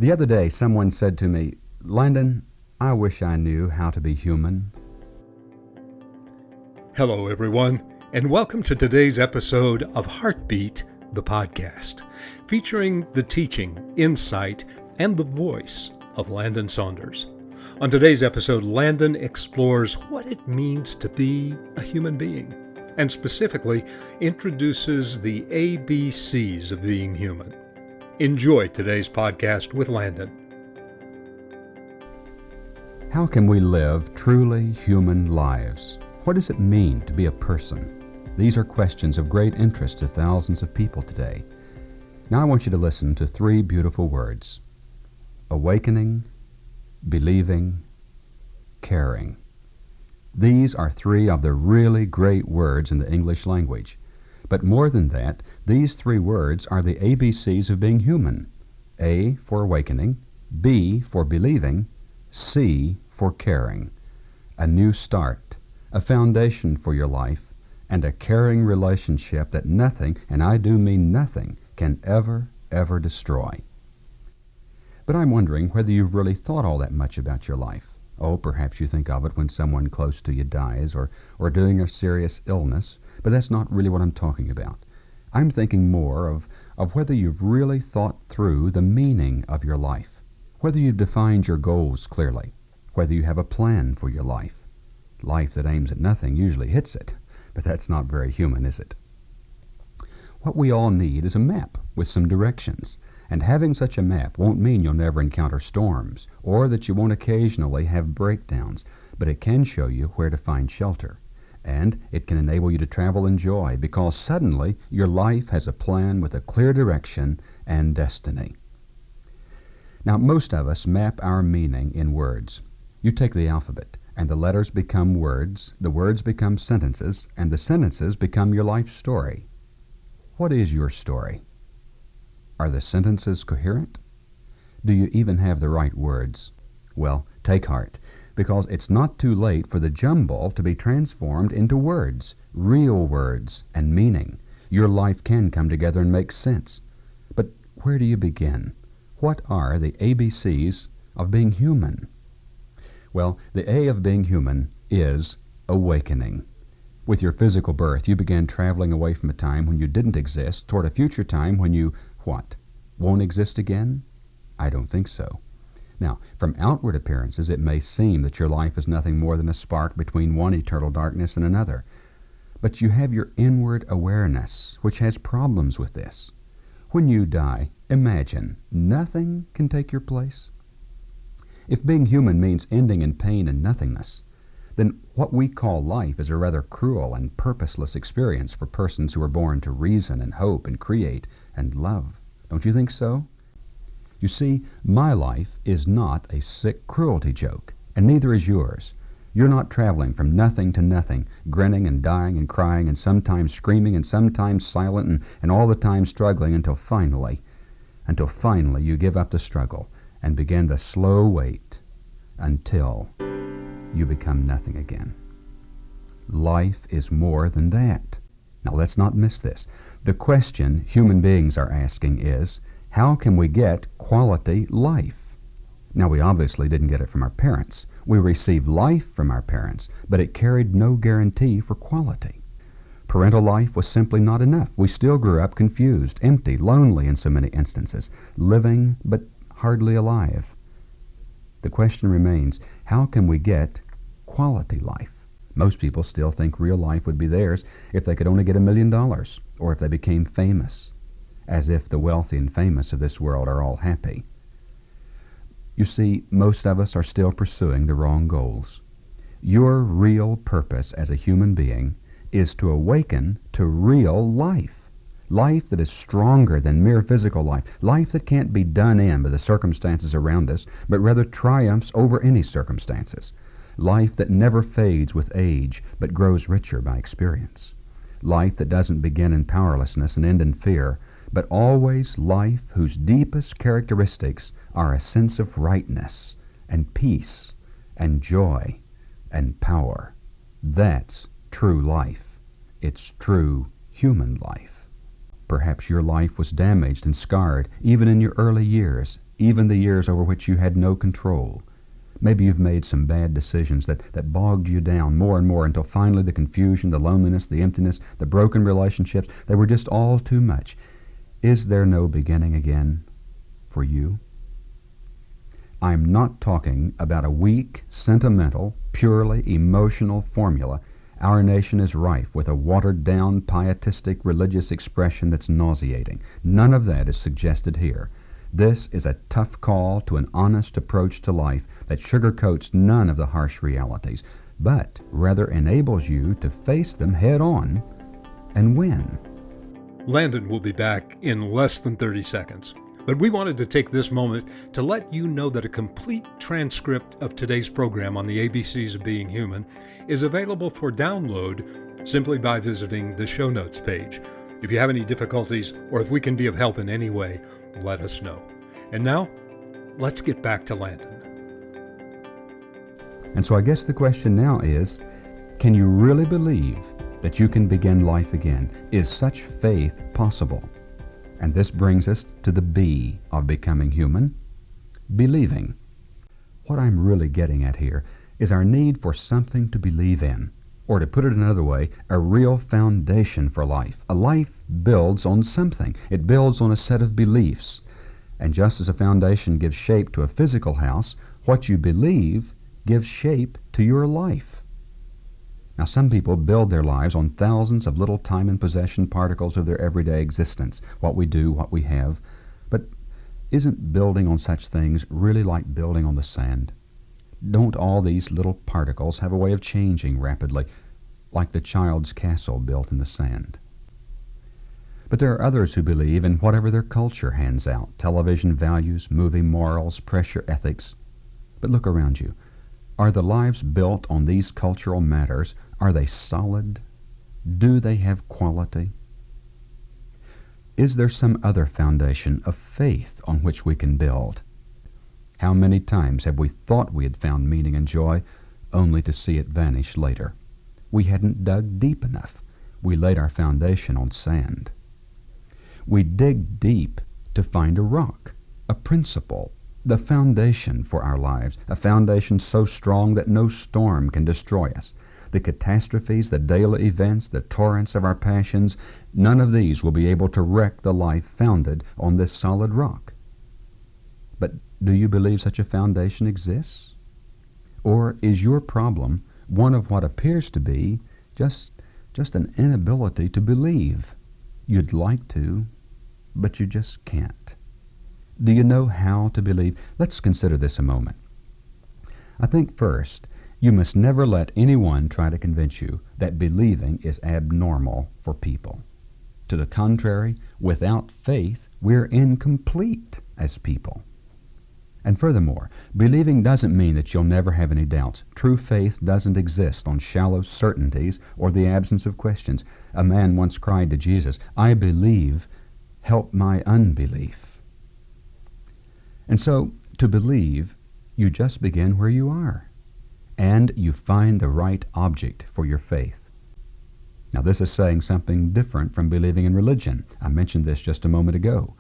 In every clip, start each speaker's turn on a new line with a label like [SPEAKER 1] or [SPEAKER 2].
[SPEAKER 1] The other day, someone said to me, "Landon, I wish I knew how to be human."
[SPEAKER 2] Hello, everyone, and welcome to today's episode of Heartbeat, the podcast, featuring the teaching, insight, and the voice of Landon Saunders. On today's episode, Landon explores what it means to be a human being, and specifically introduces the ABCs of being human. Enjoy today's podcast with Landon.
[SPEAKER 1] How can we live truly human lives? What does it mean to be a person? These are questions of great interest to thousands of people today. Now I want you to listen to three beautiful words: awakening, believing, caring. These are three of the really great words in the English language. But more than that, these three words are the ABCs of being human. A for awakening, B for believing, C for caring. A new start, a foundation for your life, and a caring relationship that nothing, and I do mean nothing, can ever destroy. But I'm wondering whether you've really thought all that much about your life. Oh, perhaps you think of it when someone close to you dies or during a serious illness, but that's not really what I'm talking about. I'm thinking more of whether you've really thought through the meaning of your life, whether you've defined your goals clearly, whether you have a plan for your life. Life that aims at nothing usually hits it, but that's not very human, is it? What we all need is a map with some directions. And having such a map won't mean you'll never encounter storms, or that you won't occasionally have breakdowns, but it can show you where to find shelter. And it can enable you to travel in joy, because suddenly your life has a plan with a clear direction and destiny. Now, most of us map our meaning in words. You take the alphabet, and the letters become words, the words become sentences, and the sentences become your life story. What is your story? Are the sentences coherent? Do you even have the right words? Well, take heart, because it's not too late for the jumble to be transformed into words, real words and meaning. Your life can come together and make sense. But where do you begin? What are the ABCs of being human? Well, the A of being human is awakening. With your physical birth, you began traveling away from a time when you didn't exist toward a future time when you what? Won't exist again? I don't think so. Now, from outward appearances, it may seem that your life is nothing more than a spark between one eternal darkness and another. But you have your inward awareness, which has problems with this. When you die, imagine nothing can take your place. If being human means ending in pain and nothingness, then what we call life is a rather cruel and purposeless experience for persons who are born to reason and hope and create and love. Don't you think so? You see, my life is not a sick cruelty joke, and neither is yours. You're not traveling from nothing to nothing, grinning and dying and crying and sometimes screaming and sometimes silent and all the time struggling until finally you give up the struggle and begin the slow wait until you become nothing again. Life is more than that. Now let's not miss this. The question human beings are asking is, how can we get quality life? Now we obviously didn't get it from our parents. We received life from our parents, but it carried no guarantee for quality. Parental life was simply not enough. We still grew up confused, empty, lonely in so many instances, living but hardly alive. The question remains, how can we get quality life? Most people still think real life would be theirs if they could only get $1 million, or if they became famous, as if the wealthy and famous of this world are all happy. You see, most of us are still pursuing the wrong goals. Your real purpose as a human being is to awaken to real life. Life that is stronger than mere physical life. Life that can't be done in by the circumstances around us, but rather triumphs over any circumstances. Life that never fades with age, but grows richer by experience. Life that doesn't begin in powerlessness and end in fear, but always life whose deepest characteristics are a sense of rightness and peace and joy and power. That's true life. It's true human life. Perhaps your life was damaged and scarred, even in your early years, even the years over which you had no control. Maybe you've made some bad decisions that bogged you down more and more until finally the confusion, the loneliness, the emptiness, the broken relationships, they were just all too much. Is there no beginning again for you? I'm not talking about a weak, sentimental, purely emotional formula. Our nation is rife with a watered-down, pietistic religious expression that's nauseating. None of that is suggested here. This is a tough call to an honest approach to life that sugarcoats none of the harsh realities, but rather enables you to face them head-on and win.
[SPEAKER 2] Landon will be back in less than 30 seconds. But we wanted to take this moment to let you know that a complete transcript of today's program on the ABCs of Being Human is available for download simply by visiting the show notes page. If you have any difficulties or if we can be of help in any way, let us know. And now, let's get back to Landon.
[SPEAKER 1] And so I guess the question now is, can you really believe that you can begin life again? Is such faith possible? And this brings us to the B of becoming human, believing. What I'm really getting at here is our need for something to believe in, or to put it another way, a real foundation for life. A life builds on something. It builds on a set of beliefs. And just as a foundation gives shape to a physical house, what you believe gives shape to your life. Now, some people build their lives on thousands of little time and possession particles of their everyday existence, what we do, what we have. But isn't building on such things really like building on the sand? Don't all these little particles have a way of changing rapidly, like the child's castle built in the sand? But there are others who believe in whatever their culture hands out, television values, movie morals, pressure ethics. But look around you. Are the lives built on these cultural matters? Are they solid? Do they have quality? Is there some other foundation of faith on which we can build? How many times have we thought we had found meaning and joy, only to see it vanish later? We hadn't dug deep enough. We laid our foundation on sand. We dig deep to find a rock, a principle, the foundation for our lives, a foundation so strong that no storm can destroy us. The catastrophes, the daily events, the torrents of our passions, none of these will be able to wreck the life founded on this solid rock. But do you believe such a foundation exists? Or is your problem one of what appears to be just an inability to believe? You'd like to, but you just can't. Do you know how to believe? Let's consider this a moment. I think first, you must never let anyone try to convince you that believing is abnormal for people. To the contrary, without faith, we're incomplete as people. And furthermore, believing doesn't mean that you'll never have any doubts. True faith doesn't exist on shallow certainties or the absence of questions. A man once cried to Jesus, "I believe, help my unbelief." And so, to believe, you just begin where you are, and you find the right object for your faith. Now, this is saying something different from believing in religion. I mentioned this just a moment ago.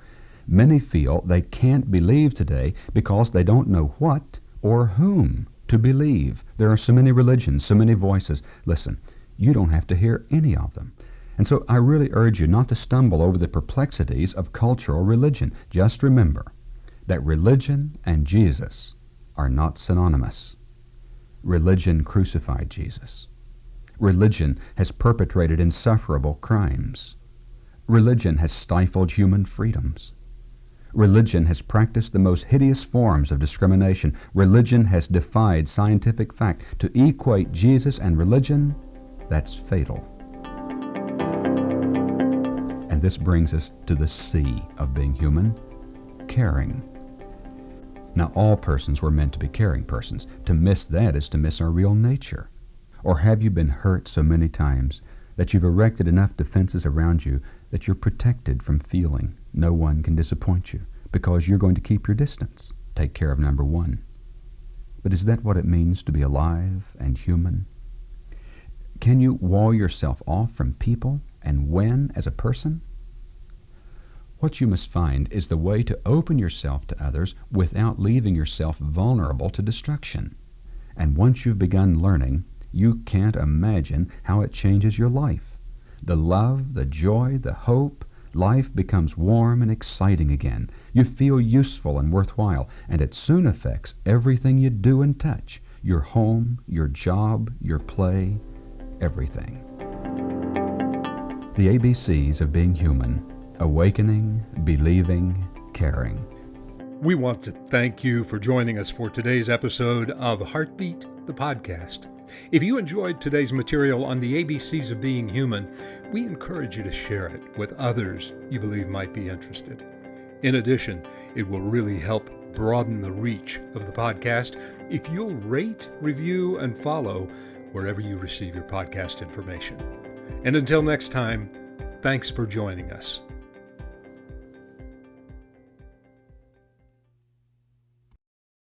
[SPEAKER 1] Many feel they can't believe today because they don't know what or whom to believe. There are so many religions, so many voices. Listen, you don't have to hear any of them. And so I really urge you not to stumble over the perplexities of cultural religion. Just remember that religion and Jesus are not synonymous. Religion crucified Jesus. Religion has perpetrated insufferable crimes. Religion has stifled human freedoms. Religion has practiced the most hideous forms of discrimination. Religion has defied scientific fact. To equate Jesus and religion, that's fatal. And this brings us to the C of being human, caring. Now, all persons were meant to be caring persons. To miss that is to miss our real nature. Or have you been hurt so many times that you've erected enough defenses around you that you're protected from feeling no one can disappoint you because you're going to keep your distance, take care of number one? But is that what it means to be alive and human? Can you wall yourself off from people and win as a person? What you must find is the way to open yourself to others without leaving yourself vulnerable to destruction. And once you've begun learning, you can't imagine how it changes your life. The love, the joy, the hope, life becomes warm and exciting again. You feel useful and worthwhile, and it soon affects everything you do and touch. Your home, your job, your play, everything. The ABCs of being human: awakening, believing, caring.
[SPEAKER 2] We want to thank you for joining us for today's episode of Heartbeat, the podcast. If you enjoyed today's material on the ABCs of being human, we encourage you to share it with others you believe might be interested. In addition, it will really help broaden the reach of the podcast if you'll rate, review, and follow wherever you receive your podcast information. And until next time, thanks for joining us.